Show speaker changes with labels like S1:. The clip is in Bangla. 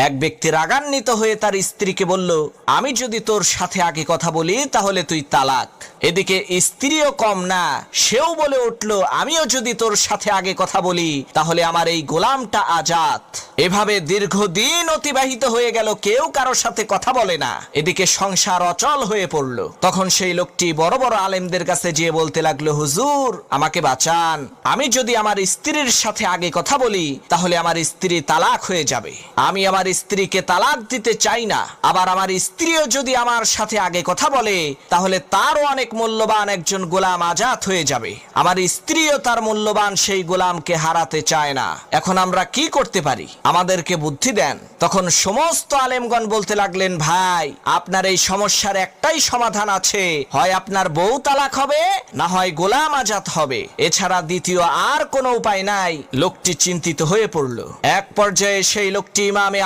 S1: এক ব্যক্তি রাগান্বিত হয়ে তার স্ত্রীকে বলল, আমি যদি তোর সাথে আগে কথা বলি তাহলে তুই তালাক। এদিকে স্ত্রীও কম না, সেও বলে উঠল, আমিও যদি তোর সাথে আগে কথা বলি তাহলে আমার এই গোলামটা আজাদ। এভাবে দীর্ঘদিন অতিবাহিত হয়ে গেল, কেউ কারোর সাথে কথা বলে না। এদিকে সংসার অচল হয়ে পড়ল। তখন সেই লোকটি বড় বড় আলেমদের কাছে যেয়ে বলতে লাগলো, হুজুর আমাকে বাঁচান, আমি যদি আমার স্ত্রীর সাথে আগে কথা বলি তাহলে আমার স্ত্রী তালাক হয়ে যাবে। আমি আমার স্ত্রীকে তালাক দিতে চাই না। আবার আমার স্ত্রীও যদি আমার সাথে আগে কথা বলে তাহলে তারও অনেক মূল্যবান একজন গোলাম আজাদ হয়ে যাবে। আমার স্ত্রীও তার মূল্যবান সেই গোলামকে হারাতে চায় না। এখন আমরা কি করতে পারি? আমাদেরকে বুদ্ধি দেন। তখন সমস্ত আলেমগণ বলতে লাগলেন, ভাই আপনার এই সমস্যার একটাই সমাধান আছে, হয় আপনার বউ তালাক হবে, না হয় গোলাম আজাদ হবে, এছাড়া দ্বিতীয় আর কোনো উপায় নাই। লোকটি চিন্তিত হয়ে পড়ল। এক পর্যায়ে সেই লোকটি ইমামে